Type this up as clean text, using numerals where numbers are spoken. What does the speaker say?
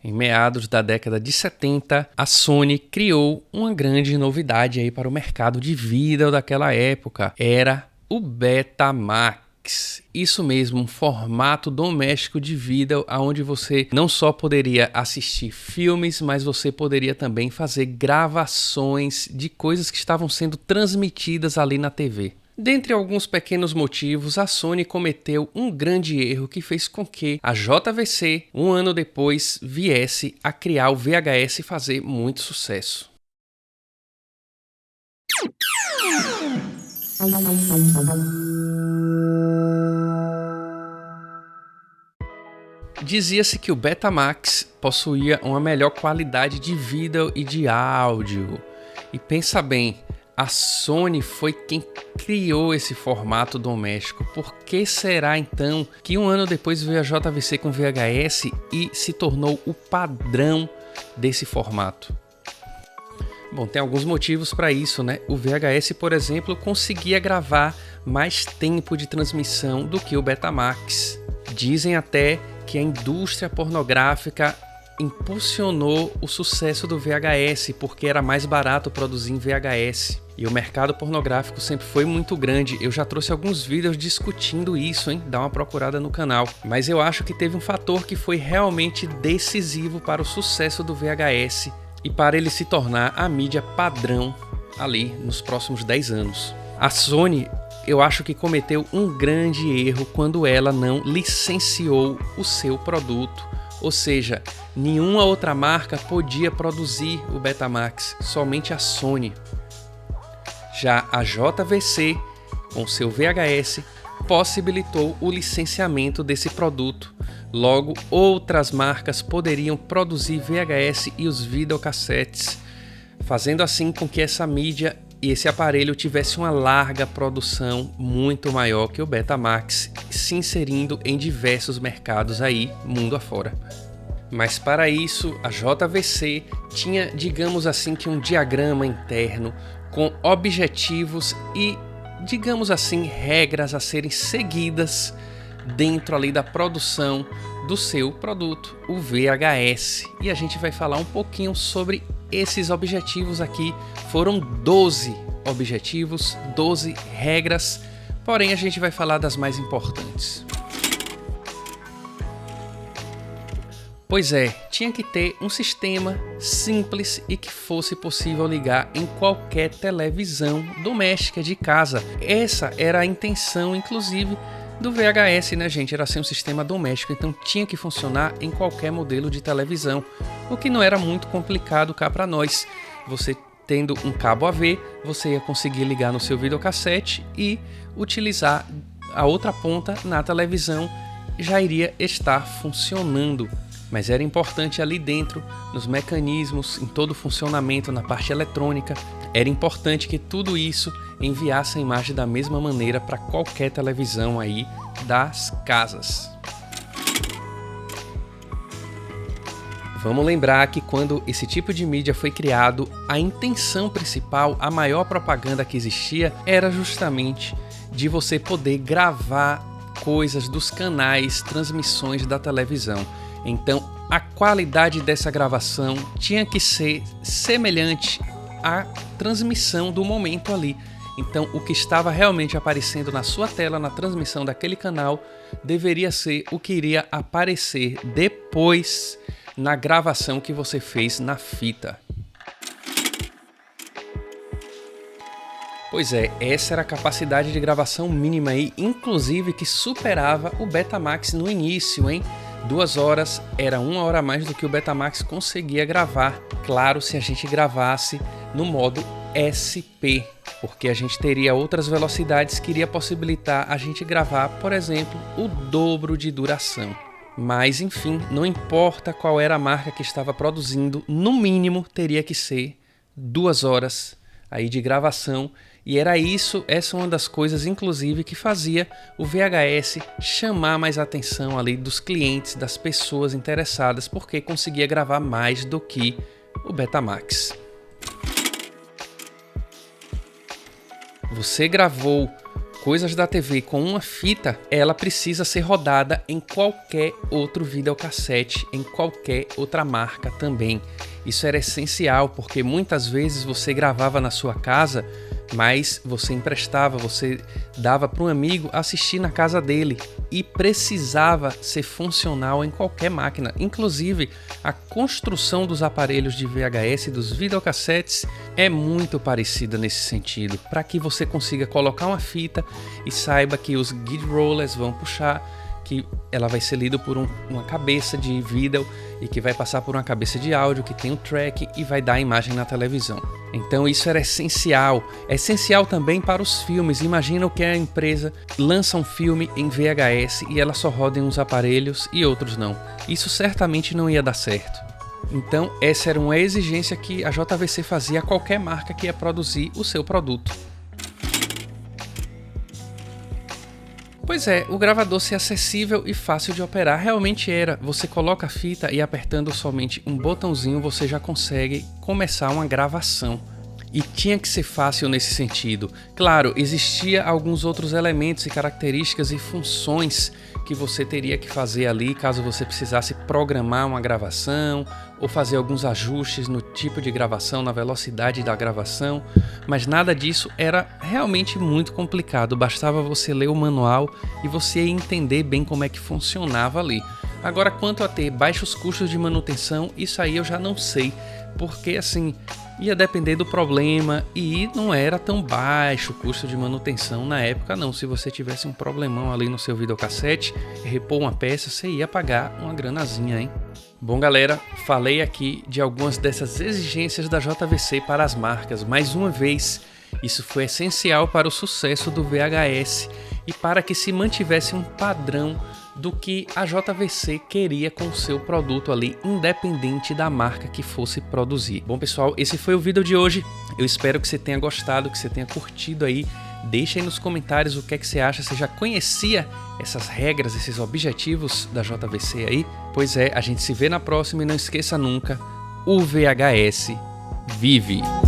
Em meados da década de 70, a Sony criou uma grande novidade aí para o mercado de vídeo daquela época. Era o Betamax. Isso mesmo, um formato doméstico de vídeo onde você não só poderia assistir filmes, mas você poderia também fazer gravações de coisas que estavam sendo transmitidas ali na TV. Dentre alguns pequenos motivos, a Sony cometeu um grande erro que fez com que a JVC, um ano depois, viesse a criar o VHS e fazer muito sucesso. Dizia-se que o Betamax possuía uma melhor qualidade de vídeo e de áudio. E pensa bem, a Sony foi quem criou esse formato doméstico. Por que será então que um ano depois veio a JVC com VHS e se tornou o padrão desse formato? Bom, tem alguns motivos para isso, né? O VHS, por exemplo, conseguia gravar mais tempo de transmissão do que o Betamax. Dizem até que a indústria pornográfica impulsionou o sucesso do VHS porque era mais barato produzir em VHS. E o mercado pornográfico sempre foi muito grande. Eu já trouxe alguns vídeos discutindo isso, hein? Dá uma procurada no canal. Mas eu acho que teve um fator que foi realmente decisivo para o sucesso do VHS e para ele se tornar a mídia padrão ali nos próximos 10 anos. A Sony, eu acho que cometeu um grande erro quando ela não licenciou o seu produto. Ou seja, nenhuma outra marca podia produzir o Betamax, somente a Sony. Já a JVC, com seu VHS, possibilitou o licenciamento desse produto. Logo, outras marcas poderiam produzir VHS e os videocassetes, fazendo assim com que essa mídia e esse aparelho tivesse uma larga produção muito maior que o Betamax, se inserindo em diversos mercados aí, mundo afora. Mas para isso, a JVC tinha, digamos assim, que um diagrama interno com objetivos e, digamos assim, regras a serem seguidas dentro ali da produção do seu produto, o VHS. E a gente vai falar um pouquinho sobre esses objetivos aqui. Foram 12 objetivos, 12 regras, porém a gente vai falar das mais importantes. Pois é, tinha que ter um sistema simples e que fosse possível ligar em qualquer televisão doméstica de casa. Essa era a intenção, inclusive, do VHS, né, gente? Era ser um sistema doméstico, então tinha que funcionar em qualquer modelo de televisão, o que não era muito complicado cá para nós. Você tendo um cabo AV, você ia conseguir ligar no seu videocassete e utilizar a outra ponta na televisão, já iria estar funcionando. Mas era importante ali dentro, nos mecanismos, em todo o funcionamento, na parte eletrônica, era importante que tudo isso enviasse a imagem da mesma maneira para qualquer televisão aí das casas. Vamos lembrar que quando esse tipo de mídia foi criado, a intenção principal, a maior propaganda que existia, era justamente de você poder gravar coisas dos canais, transmissões da televisão. Então, a qualidade dessa gravação tinha que ser semelhante à transmissão do momento ali. Então, o que estava realmente aparecendo na sua tela, na transmissão daquele canal, deveria ser o que iria aparecer depois na gravação que você fez na fita. Pois é, essa era a capacidade de gravação mínima aí, inclusive que superava o Betamax no início, hein? 2 horas era 1 hora a mais do que o Betamax conseguia gravar. Claro, se a gente gravasse no modo SP, porque a gente teria outras velocidades que iria possibilitar a gente gravar, por exemplo, o dobro de duração. Mas enfim, não importa qual era a marca que estava produzindo, no mínimo teria que ser 2 horas aí de gravação. E era isso, essa é uma das coisas, inclusive, que fazia o VHS chamar mais a atenção ali dos clientes, das pessoas interessadas, porque conseguia gravar mais do que o Betamax. Você gravou Coisas da TV com uma fita, ela precisa ser rodada em qualquer outro videocassete, em qualquer outra marca também. Isso era essencial, porque muitas vezes você gravava na sua casa, mas você emprestava, você dava para um amigo assistir na casa dele e precisava ser funcional em qualquer máquina. Inclusive, a construção dos aparelhos de VHS e dos videocassetes é muito parecida nesse sentido, para que você consiga colocar uma fita e saiba que os guide rollers vão puxar, que ela vai ser lida por uma cabeça de vídeo e que vai passar por uma cabeça de áudio que tem um track e vai dar a imagem na televisão. Então isso era essencial. É essencial também para os filmes. Imagina que a empresa lança um filme em VHS e ela só roda em uns aparelhos e outros não. Isso certamente não ia dar certo. Então essa era uma exigência que a JVC fazia a qualquer marca que ia produzir o seu produto. Pois é, o gravador ser acessível e fácil de operar realmente era. Você coloca a fita e apertando somente um botãozinho você já consegue começar uma gravação. E tinha que ser fácil nesse sentido. Claro, existia alguns outros elementos e características e funções que você teria que fazer ali caso você precisasse programar uma gravação ou fazer alguns ajustes no tipo de gravação, na velocidade da gravação, mas nada disso era realmente muito complicado, bastava você ler o manual e você ia entender bem como é que funcionava ali. Agora, quanto a ter baixos custos de manutenção, isso aí eu já não sei, porque assim, ia depender do problema e não era tão baixo o custo de manutenção na época não. Se você tivesse um problemão ali no seu videocassete, repor uma peça, você ia pagar uma granazinha, hein? Bom galera, falei aqui de algumas dessas exigências da JVC para as marcas. Mais uma vez, isso foi essencial para o sucesso do VHS e para que se mantivesse um padrão do que a JVC queria com o seu produto ali, independente da marca que fosse produzir. Bom pessoal, esse foi o vídeo de hoje. Eu espero que você tenha gostado, que você tenha curtido aí. Deixa aí nos comentários o que é que você acha. Você já conhecia essas regras, esses objetivos da JVC aí? Pois é, a gente se vê na próxima e não esqueça nunca, o VHS vive!